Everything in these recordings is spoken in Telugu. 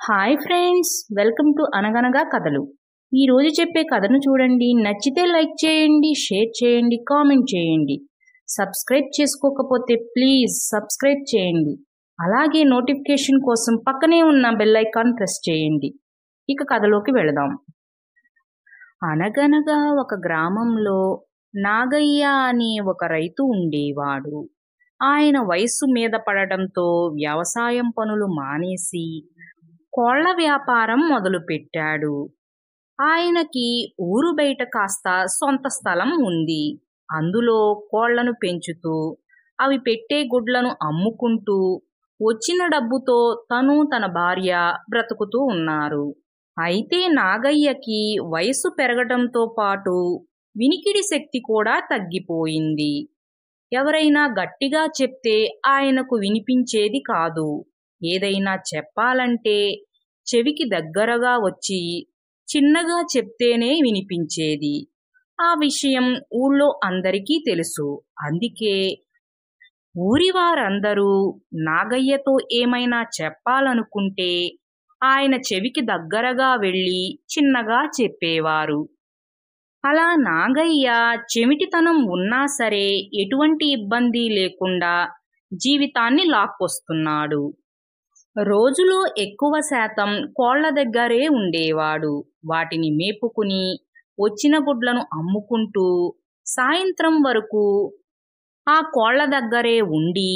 హాయ్ ఫ్రెండ్స్, వెల్కమ్ టు అనగనగా కథలు. ఈరోజు చెప్పే కథను చూడండి. నచ్చితే లైక్ చేయండి, షేర్ చేయండి, కామెంట్ చేయండి. సబ్స్క్రైబ్ చేసుకోకపోతే ప్లీజ్ సబ్స్క్రైబ్ చేయండి. అలాగే నోటిఫికేషన్ కోసం పక్కనే ఉన్న బెల్ ఐకాన్ ప్రెస్ చేయండి. ఇక కథలోకి వెళదాం. అనగనగా ఒక గ్రామంలో నాగయ్య అనే ఒక రైతు ఉండేవాడు. ఆయన వయస్సు మీద పడడంతో వ్యవసాయం పనులు మానేసి కోళ్ల వ్యాపారం మొదలుపెట్టాడు. ఆయనకి ఊరు బయట కాస్త సొంత స్థలం ఉంది. అందులో కోళ్లను పెంచుతూ అవి పెట్టే గుడ్లను అమ్ముకుంటూ వచ్చిన డబ్బుతో తను తన భార్య బ్రతుకుతూ ఉన్నారు. అయితే నాగయ్యకి వయసు పెరగడంతో పాటు వినికిడి శక్తి కూడా తగ్గిపోయింది. ఎవరైనా గట్టిగా చెప్తే ఆయనకు వినిపించేది కాదు. ఏదైనా చెప్పాలంటే చెవికి దగ్గరగా వచ్చి చిన్నగా చెప్తేనే వినిపించేది. ఆ విషయం ఊళ్ళో అందరికీ తెలుసు. అందుకే ఊరి వారందరూ నాగయ్యతో ఏమైనా చెప్పాలనుకుంటే ఆయన చెవికి దగ్గరగా వెళ్ళి చిన్నగా చెప్పేవారు. అలా నాగయ్య చెమిటితనం ఉన్నా సరే ఎటువంటి ఇబ్బంది లేకుండా జీవితాన్ని లాక్కొస్తున్నాడు. రోజులో ఎక్కువ శాతం కోళ్ల దగ్గరే ఉండేవాడు. వాటిని మేపుకుని వచ్చిన గుడ్లను అమ్ముకుంటూ సాయంత్రం వరకు ఆ కోళ్ల దగ్గరే ఉండి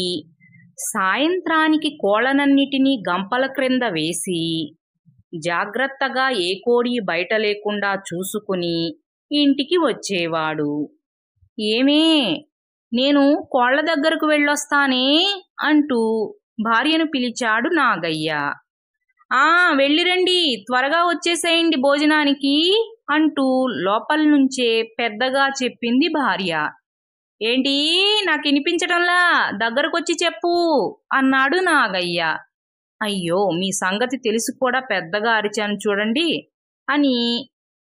సాయంత్రానికి కోళ్లనన్నిటినీ గంపల క్రింద వేసి జాగ్రత్తగా ఏ కోడి బయట లేకుండా చూసుకుని ఇంటికి వచ్చేవాడు. ఏమే, నేను కోళ్ల దగ్గరకు వెళ్ళొస్తానే అంటూ భార్యను పిలిచాడు నాగయ్య. వెళ్ళిరండి, త్వరగా వచ్చేసేయండి భోజనానికి అంటూ లోపల నుంచే పెద్దగా చెప్పింది భార్య. ఏంటి, నాకు వినిపించటంలా, దగ్గరకొచ్చి చెప్పు అన్నాడు నాగయ్య. అయ్యో, మీ సంగతి తెలిసి కూడా పెద్దగా అరిచాను చూడండి అని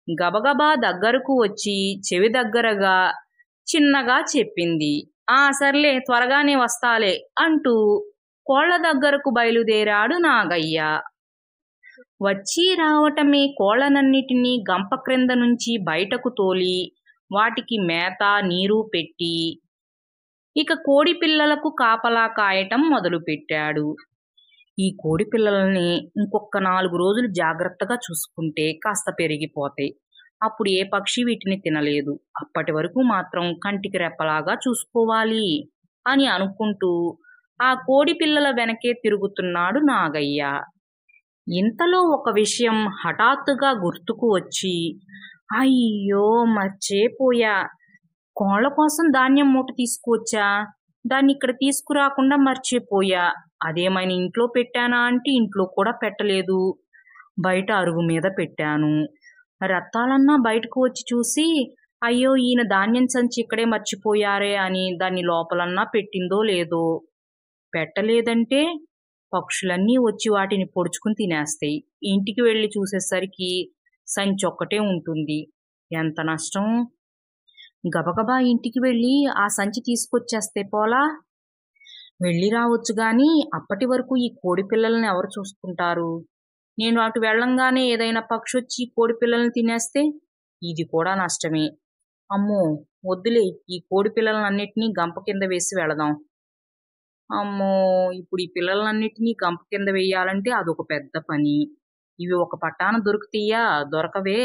గబగబా దగ్గరకు వచ్చి చెవి దగ్గరగా చిన్నగా చెప్పింది. సర్లే, త్వరగానే వస్తాలే అంటూ కోళ్ల దగ్గరకు బయలుదేరాడు నాగయ్య. వచ్చి రావటమే కోళ్లనన్నిటినీ గంప క్రింద నుంచి బయటకు తోలి వాటికి మేత నీరు పెట్టి ఇక కోడి పిల్లలకు కాపలా కాయటం మొదలుపెట్టాడు. ఈ కోడి పిల్లల్ని ఇంకొక 4 రోజులు జాగ్రత్తగా చూసుకుంటే కాస్త పెరిగిపోతాయి. అప్పుడు ఏ పక్షి వీటిని తినలేదు. అప్పటి వరకు మాత్రం కంటికి రెప్పలాగా చూసుకోవాలి అని అనుకుంటూ ఆ కోడి పిల్లల వెనకే తిరుగుతున్నాడు నాగయ్య. ఇంతలో ఒక విషయం హఠాత్తుగా గుర్తుకు వచ్చి, అయ్యో మర్చిపోయా, కోళ్ల కోసం ధాన్యం మూట తీసుకువచ్చా, దాన్ని ఇక్కడ తీసుకురాకుండా మర్చిపోయా. అదేమైనా ఇంట్లో పెట్టానా అంటే ఇంట్లో కూడా పెట్టలేదు, బయట అరుగు మీద పెట్టాను. రత్తాలన్నా బయటకు వచ్చి చూసి, అయ్యో ఈయన ధాన్యం సంచి ఇక్కడే మర్చిపోయారే అని దాన్ని లోపలన్నా పెట్టిందో లేదో. పెట్టలేదంటే పక్షులన్నీ వచ్చి వాటిని పొడుచుకుని తినేస్తాయి. ఇంటికి వెళ్ళి చూసేసరికి సంచి ఒక్కటే ఉంటుంది. ఎంత నష్టం! గబగబా ఇంటికి వెళ్ళి ఆ సంచి తీసుకొచ్చేస్తే పోలా. వెళ్ళి రావచ్చు గాని అప్పటి వరకు ఈ కోడి పిల్లల్ని ఎవరు చూసుకుంటారు? నేను అటు వెళ్ళంగానే ఏదైనా పక్షి వచ్చి కోడి పిల్లల్ని తినేస్తే ఇది కూడా నష్టమే. అమ్మో వద్దులే, ఈ కోడి పిల్లలన్నిటినీ గంప కింద వేసి వెళదాం. అమ్మో, ఇప్పుడు ఈ పిల్లలన్నిటినీ గంప కింద వేయాలంటే అదొక పెద్ద పని. ఇవి ఒక పట్టాన దొరుకుతాయా? దొరకవే.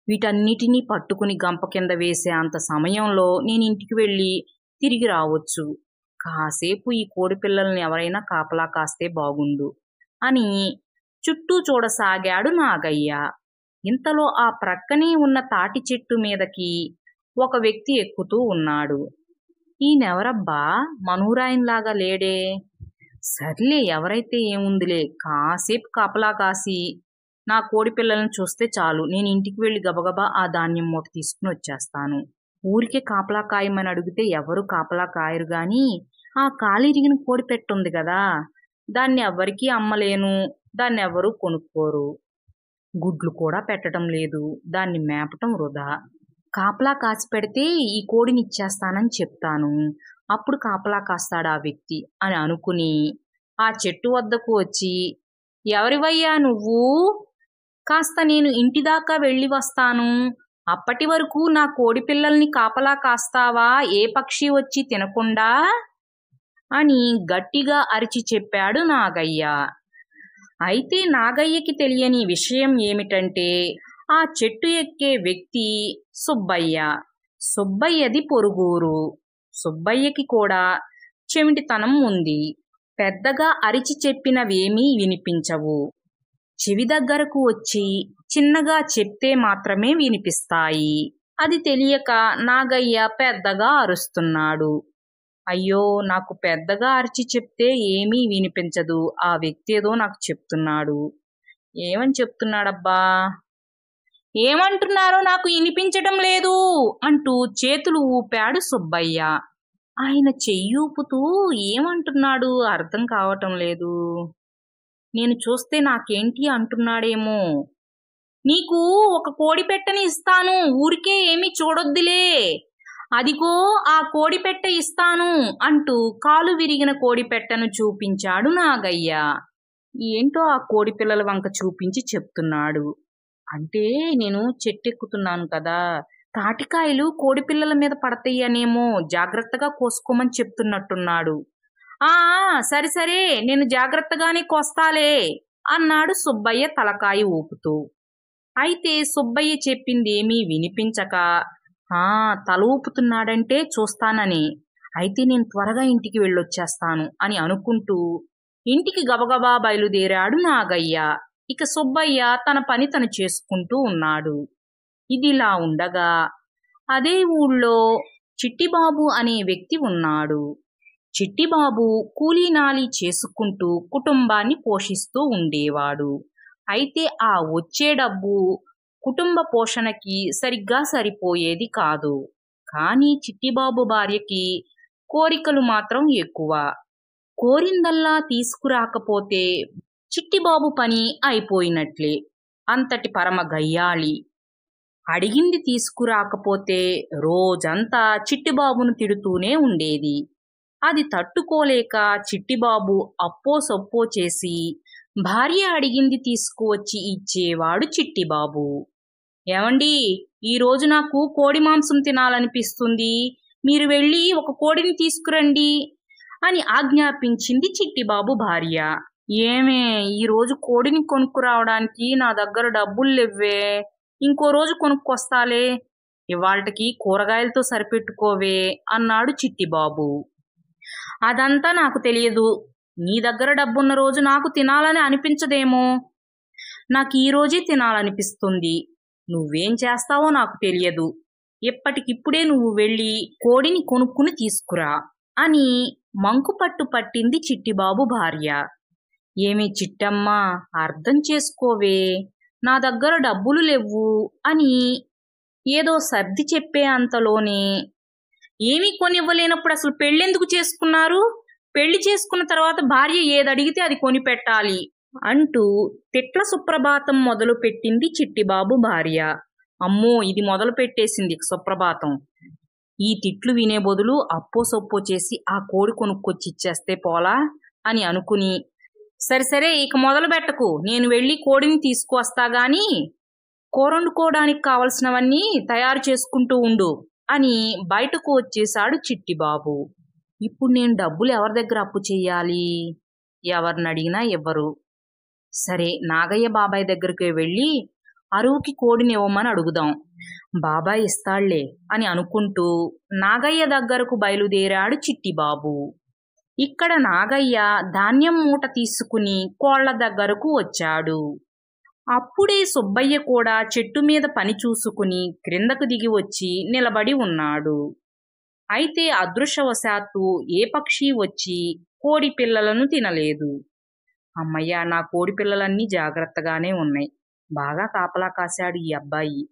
వీటన్నిటినీ పట్టుకుని గంప కింద వేసే అంత సమయంలో నేను ఇంటికి వెళ్ళి తిరిగి రావచ్చు. కాసేపు ఈ కోడి పిల్లల్ని ఎవరైనా కాపలా కాస్తే బాగుండు అని చుట్టూ చూడసాగాడు నాగయ్య. ఇంతలో ఆ ప్రక్కనే ఉన్న తాటి చెట్టు మీదకి ఒక వ్యక్తి ఎక్కుతూ ఉన్నాడు. ఈయనెవరబ్బా, మనూరాయనలాగా లేడే. సర్లే, ఎవరైతే ఏముందిలే, కాసేపు కాపలా కాసి నా కోడి పిల్లలను చూస్తే చాలు. నేను ఇంటికి వెళ్ళి గబగబా ఆ ధాన్యం మూట తీసుకుని వచ్చేస్తాను. ఊరికే కాపలా కాయమని అడిగితే ఎవరు కాపలా కాయరు గాని ఆ కాలిరిగిన కోడి పెట్టుంది కదా, దాన్ని ఎవ్వరికీ అమ్మలేను, దాన్ని ఎవరూ కొనుక్కోరు. గుడ్లు కూడా పెట్టడం లేదు, దాన్ని మేపటం వృధా. కాపలా కాసి పెడితే ఈ కోడిని ఇచ్చేస్తానని చెప్తాను, అప్పుడు కాపలా కాస్తాడు ఆ వ్యక్తి అని అనుకుని ఆ చెట్టు వద్దకు వచ్చి ఎవరివయ్యా నువ్వు? కాస్త నేను ఇంటిదాకా వెళ్ళి వస్తాను. అప్పటి వరకు నా కోడి పిల్లల్ని కాపలా కాస్తావా, ఏ పక్షి వచ్చి తినకుండా అని గట్టిగా అరిచి చెప్పాడు నాగయ్య. అయితే నాగయ్యకి తెలియని విషయం ఏమిటంటే ఆ చెట్టు ఎక్కే వ్యక్తి సుబ్బయ్య. సుబ్బయ్యది పొరుగురు. సుబ్బయ్యకి కూడా చెవిటితనం ఉంది. పెద్దగా అరిచి చెప్పినవేమీ వినిపించవు. చెవి దగ్గరకు వచ్చి చిన్నగా చెప్తే మాత్రమే వినిపిస్తాయి. అది తెలియక నాగయ్య పెద్దగా అరుస్తున్నాడు. అయ్యో, నాకు పెద్దగా అరిచి చెప్తే ఏమీ వినిపించదు. ఆ వ్యక్తి ఏదో నాకు చెప్తున్నాడు. ఏమని చెప్తున్నాడబ్బా? ఏమంటున్నారో నాకు వినిపించటం లేదు అంటూ చేతులు ఊపాడు సుబ్బయ్య. ఆయన చెయ్యూపుతూ ఏమంటున్నాడు అర్థం కావటం లేదు. నేను చూస్తే నాకేంటి అంటున్నాడేమో. నీకు ఒక కోడి పెట్టని ఇస్తాను, ఊరికే ఏమీ చూడొద్దులే. అదిగో ఆ కోడి పెట్ట ఇస్తాను అంటూ కాలు విరిగిన కోడి పెట్టను చూపించాడు నాగయ్య. ఏంటో ఆ కోడి పిల్లల వంక చూపించి చెప్తున్నాడు. అంటే నేను చెట్టెక్కుతున్నాను కదా, తాటికాయలు కోడి పిల్లల మీద పడతాయనేమో, జాగ్రత్తగా కోసుకోమని చెప్తున్నట్టున్నాడు. ఆ సరే సరే, నేను జాగ్రత్తగానే కోస్తాలే అన్నాడు సుబ్బయ్య తలకాయ ఊపుతూ. అయితే సుబ్బయ్య చెప్పిందేమీ వినిపించక తల ఊపుతున్నాడంటే చూస్తానని, అయితే నేను త్వరగా ఇంటికి వెళ్ళొచ్చేస్తాను అని అనుకుంటూ ఇంటికి గబగబా బయలుదేరాడు నాగయ్య. ఇక సుబ్బయ్య తన పని తను చేసుకుంటూ ఉన్నాడు. ఇదిలా ఉండగా అదే ఊళ్ళో చిట్టిబాబు అనే వ్యక్తి ఉన్నాడు. చిట్టిబాబు కూలీనాలి చేసుకుంటూ కుటుంబాన్ని పోషిస్తూ ఉండేవాడు. అయితే ఆ వచ్చే డబ్బు కుటుంబ పోషణకి సరిగ్గా సరిపోయేది కాదు. కానీ చిట్టిబాబు భార్యకి కోరికలు మాత్రం ఎక్కువ. కోరిందల్లా తీసుకురాకపోతే చిట్టిబాబు పని అయిపోయినట్లే. అంతటి పరమ గయ్యాళి. అడిగింది తీసుకురాకపోతే రోజంతా చిట్టిబాబును తిడుతూనే ఉండేది. అది తట్టుకోలేక చిట్టిబాబు అప్పో సొప్పో చేసి భార్య అడిగింది తీసుకువచ్చి ఇచ్చేవాడు చిట్టిబాబు. ఏమండి, ఈరోజు నాకు కోడి మాంసం తినాలనిపిస్తుంది, మీరు వెళ్ళి ఒక కోడిని తీసుకురండి అని ఆజ్ఞాపించింది చిట్టిబాబు భార్య. ఏమే, ఈరోజు కోడిని కొనుక్కురావడానికి నా దగ్గర డబ్బులు లేవ్వే, ఇంకో రోజు కొనుక్కొస్తాలే, ఇవాళకి కూరగాయలతో సరిపెట్టుకోవే అన్నాడు చిట్టిబాబు. అదంతా నాకు తెలియదు. నీ దగ్గర డబ్బున్న రోజు నాకు తినాలని అనిపించదేమో. నాకు ఈ రోజే తినాలనిపిస్తుంది. నువ్వేం చేస్తావో నాకు తెలియదు. ఎప్పటికిప్పుడే నువ్వు వెళ్ళి కోడిని కొనుక్కుని తీసుకురా అని మంకుపట్టు పట్టింది చిట్టిబాబు భార్య. ఏమి చిట్టమ్మా, అర్థం చేసుకోవే, నా దగ్గర డబ్బులు లేవు అని ఏదో సర్ది చెప్పే అంతలోనే, ఏమీ కొనివ్వలేనప్పుడు అసలు పెళ్ళెందుకు చేసుకున్నారు? పెళ్లి చేసుకున్న తర్వాత భార్య ఏదడిగితే అది కొనిపెట్టాలి అంటూ తిట్ల సుప్రభాతం మొదలు పెట్టింది చిట్టిబాబు భార్య. అమ్మో, ఇది మొదలు పెట్టేసింది సుప్రభాతం. ఈ తిట్లు వినే బదులు అప్పో సొప్పో చేసి ఆ కోడి కొనుక్కొచ్చి ఇచ్చేస్తే పోలా అని అనుకుని, సరే ఇక మొదలు పెట్టకు, నేను వెళ్ళి కోడిని తీసుకువస్తా గాని కూరొండుకోవడానికి కావలసినవన్నీ తయారు చేసుకుంటూ ఉండు అని బయటకు వచ్చేశాడు చిట్టిబాబు. ఇప్పుడు నేను డబ్బులు ఎవరి దగ్గర అప్పు చెయ్యాలి? ఎవరిని అడిగినా ఇవ్వరు. సరే, నాగయ్య బాబాయ్ దగ్గరికి వెళ్ళి అరువుకి కోడిని ఇవ్వమని అడుగుదాం, బాబాయ్ ఇస్తాళ్లే అని అనుకుంటూ నాగయ్య దగ్గరకు బయలుదేరాడు చిట్టిబాబు. ఇక్కడ నాగయ్య ధాన్యం మూట తీసుకుని కోళ్ల దగ్గరకు వచ్చాడు. అప్పుడే సుబ్బయ్య కూడా చెట్టు మీద పని చూసుకుని క్రిందకు దిగి వచ్చి నిలబడి ఉన్నాడు. అయితే అదృష్టవశాత్తు ఏ పక్షి వచ్చి కోడి పిల్లలను తినలేదు. అమ్మయ్య, నా కోడి పిల్లలన్నీ జాగ్రత్తగానే ఉన్నాయి. బాగా కాపలా కాశాడు ఈ అబ్బాయి.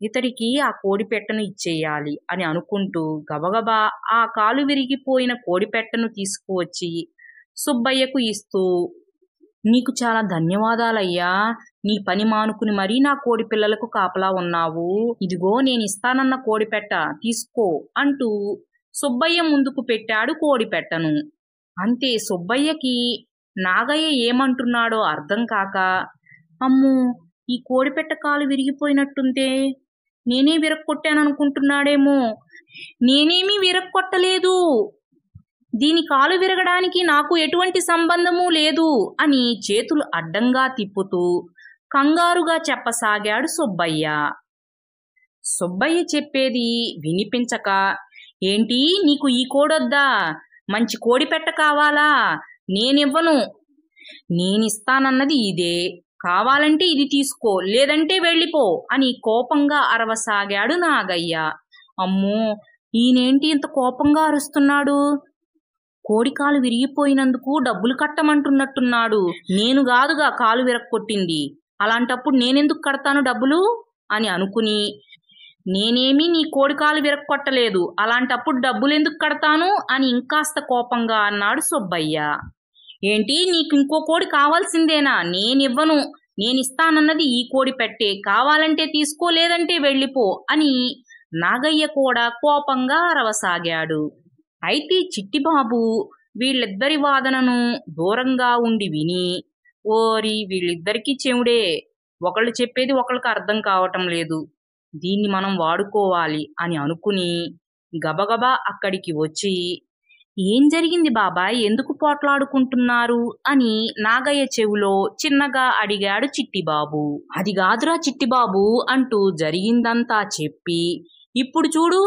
ఇతడికి ఆ కోడి పెట్టను ఇచ్చేయాలి అని అనుకుంటూ గబగబా ఆ కాలు విరిగిపోయిన కోడి పెట్టను తీసుకువచ్చి సుబ్బయ్యకు ఇస్తూ, నీకు చాలా ధన్యవాదాలయ్యా, నీ పని మానుకుని మరీ నా కోడి పిల్లలకు కాపలా ఉన్నావు. ఇదిగో నేను ఇస్తానన్న కోడి పెట్ట తీసుకో అంటూ సుబ్బయ్య ముందుకు పెట్టాడు కోడి పెట్టను. అంతే, సుబ్బయ్యకి నాగయ్య ఏమంటున్నాడో అర్థం కాక, అమ్మో, ఈ కోడిపెట్ట కాలు విరిగిపోయినట్టుంటే, నేనే విరక్కొట్టాననుకుంటున్నాడేమో. నేనేమీ విరక్కొట్టలేదు, దీని కాలు విరగడానికి నాకు ఎటువంటి సంబంధమూ లేదు అని చేతులు అడ్డంగా తిప్పుతూ కంగారుగా చెప్పసాగాడు సుబ్బయ్య. సుబ్బయ్య చెప్పేది వినిపించక, ఏంటి, నీకు ఈ కోడొద్దా? మంచి కోడిపెట్ట కావాలా? నేనివ్వను. నేనిస్తానన్నది ఇదే. కావాలంటే ఇది తీసుకో, లేదంటే వెళ్ళిపో అని కోపంగా అరవసాగాడు నాగయ్య. అమ్మో, ఈయనేంటి ఇంత కోపంగా అరుస్తున్నాడు? కోడి కాలు విరిగిపోయినందుకు డబ్బులు కట్టమంటున్నట్టున్నాడు. నేను కాదుగా కాలు విరక్కొట్టింది, అలాంటప్పుడు నేనెందుకు కడతాను డబ్బులు అని అనుకుని, నేనేమీ నీ కోడి కాలు విరక్కొట్టలేదు, అలాంటప్పుడు డబ్బులెందుకు కడతాను అని ఇంకాస్త కోపంగా అన్నాడు సుబ్బయ్య. ఏంటి, నీకు ఇంకో కోడి కావాల్సిందేనా? నేనివ్వను. నేనిస్తానన్నది ఈ కోడి పెట్టే. కావాలంటే తీసుకో, లేదంటే వెళ్ళిపో అని నాగయ్య కూడా కోపంగా అరవసాగాడు. అయితే చిట్టిబాబు వీళ్ళిద్దరి వాదనను దూరంగా ఉండి విని, ఓరి, వీళ్ళిద్దరికీ చెవుడే, ఒకళ్ళు చెప్పేది ఒకళ్ళకి అర్థం కావటం లేదు, దీన్ని మనం వాడుకోవాలి అని అనుకుని గబగబా అక్కడికి వచ్చి, ఏం జరిగింది బాబాయ్, ఎందుకు పోట్లాడుకుంటున్నారు అని నాగయ్య చెవిలో చిన్నగా అడిగాడు చిట్టిబాబు. అది కాదురా చిట్టిబాబు అంటూ జరిగిందంతా చెప్పి, ఇప్పుడు చూడు,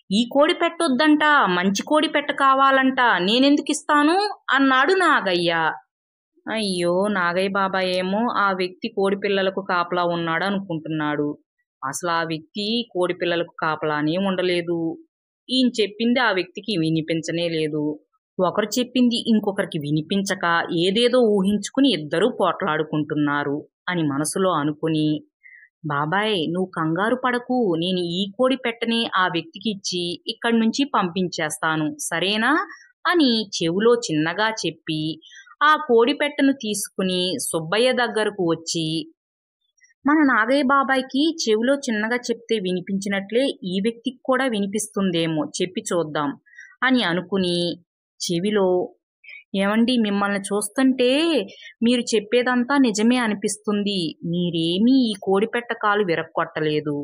ఈ కోడి పెట్టొద్దంట, మంచి కోడి పెట్ట కావాలంట, నేనెందుకు ఇస్తాను అన్నాడు నాగయ్య. అయ్యో, నాగయ్య బాబాయ్ ఏమో ఆ వ్యక్తి కోడి పిల్లలకు కాపలా ఉన్నాడు అనుకుంటున్నాడు. అసలు ఆ వ్యక్తి కోడి పిల్లలకు కాపలానే ఉండలేదు. ఈయన చెప్పింది ఆ వ్యక్తికి వినిపించనే లేదు. ఒకరు చెప్పింది ఇంకొకరికి వినిపించక ఏదేదో ఊహించుకుని ఇద్దరూ పోట్లాడుకుంటున్నారు అని మనసులో అనుకుని, బాబాయ్, నువ్వు కంగారు పడకు, నేను ఈ కోడి పెట్టని ఆ వ్యక్తికి ఇచ్చి ఇక్కడి నుంచి పంపించేస్తాను, సరేనా అని చెవిలో చిన్నగా చెప్పి ఆ కోడి పెట్టను తీసుకుని సుబ్బయ్య దగ్గరకు వచ్చి, మన నాగయ్య బాబాయ్కి చెవిలో చిన్నగా చెప్తే వినిపించినట్లే ఈ వ్యక్తికి కూడా వినిపిస్తుందేమో, చెప్పి చూద్దాం అని అనుకుని చెవిలో, ఏమండి, మిమ్మల్ని చూస్తుంటే మీరు చెప్పేదంతా నిజమే అనిపిస్తుంది. మీరేమీ ఈ కోడిపెట్ట కాలు విరక్కొట్టలేదు.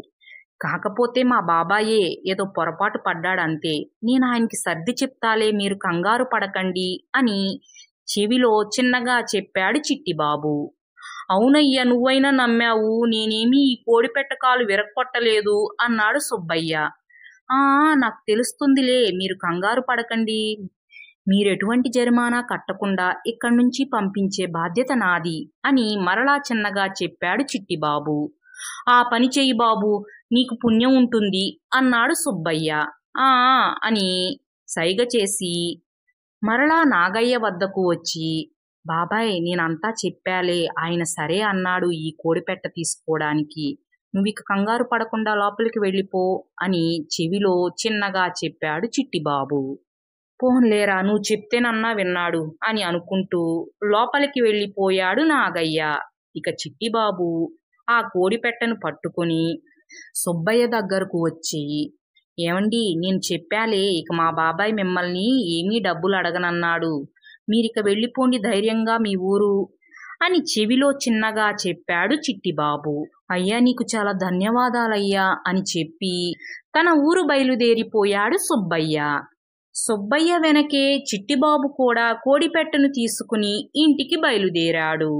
కాకపోతే మా బాబాయే ఏదో పొరపాటు పడ్డాడంతే. నేను ఆయనకి సర్ది చెప్తాలే, మీరు కంగారు పడకండి అని చెవిలో చిన్నగా చెప్పాడు చిట్టిబాబు. అవునయ్యా, నువ్వైనా నమ్మావు, నేనేమీ ఈ కోడిపెట్ట కాలు విరక్కొట్టలేదు అన్నాడు సుబ్బయ్య. నాకు తెలుస్తుందిలే, మీరు కంగారు పడకండి, మీరెటువంటి జరిమానా కట్టకుండా ఇక్కడి నుంచి పంపించే బాధ్యత నాది అని మరలా చిన్నగా చెప్పాడు చిట్టిబాబు. ఆ పని చెయ్యి బాబు, నీకు పుణ్యం ఉంటుంది అన్నాడు సుబ్బయ్య. అని సైగ చేసి మరలా నాగయ్య వద్దకు వచ్చి, బాబాయ్, నేనంతా చెప్పాలే, ఆయన సరే అన్నాడు ఈ కోడిపెట్ట తీసుకోవడానికి, నువ్విక కంగారు పడకుండా లోపలికి వెళ్ళిపో అని చెవిలో చిన్నగా చెప్పాడు చిట్టిబాబు. పోన్లేరా, నువ్వు చెప్తేనన్నా విన్నాడు అని అనుకుంటూ లోపలికి వెళ్ళిపోయాడు నాగయ్య. ఇక చిట్టిబాబు ఆ కోడిపెట్టను పట్టుకుని సుబ్బయ్య దగ్గరకు వచ్చి, ఏమండి, నేను చెప్పాలే, ఇక మా బాబాయ్ మిమ్మల్ని ఏమీ డబ్బులు అడగనన్నాడు, మీరిక వెళ్ళిపోండి ధైర్యంగా మీ ఊరు అని చెవిలో చిన్నగా చెప్పాడు చిట్టిబాబు. అయ్యా, నీకు చాలా ధన్యవాదాలయ్యా అని చెప్పి తన ఊరు బయలుదేరిపోయాడు సుబ్బయ్య. సుబ్బయ్య వెనకే చిట్టిబాబు కూడా కోడిపెట్టను తీసుకుని ఇంటికి బయలుదేరాడు.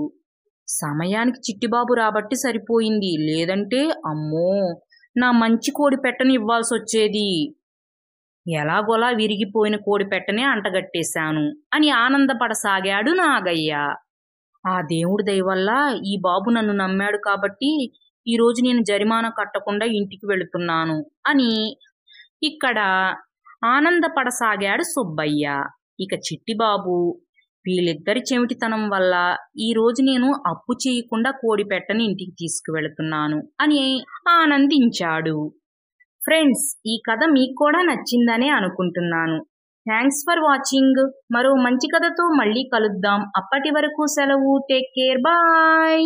సమయానికి చిట్టిబాబు రాబట్టి సరిపోయింది, లేదంటే అమ్మో, నా మంచి కోడిపెట్టను ఇవ్వాల్సి వచ్చేది. ఎలాగోలా విరిగిపోయిన కోడిపెట్టనే అంటగట్టేశాను అని ఆనందపడసాగాడు నాగయ్య. ఆ దేవుడి దయ వల్ల ఈ బాబు నన్ను నమ్మాడు కాబట్టి ఈరోజు నేను జరిమానా కట్టకుండా ఇంటికి వెళుతున్నాను అని ఇక్కడ ఆనందపడసాగాడు సుబ్బయ్య. ఇక చిట్టిబాబు, వీళ్ళిద్దరి చెవిటితనం వల్ల ఈరోజు నేను అప్పు చేయకుండా కోడిపెట్టని ఇంటికి తీసుకువెళుతున్నాను అని ఆనందించాడు. ఫ్రెండ్స్, ఈ కథ మీకు కూడా నచ్చిందనే అనుకుంటున్నాను. Thanks for watching. మరో మంచి కథతో మళ్ళీ కలుద్దాం. అప్పటి వరకు సెలవు. Take care. బాయ్.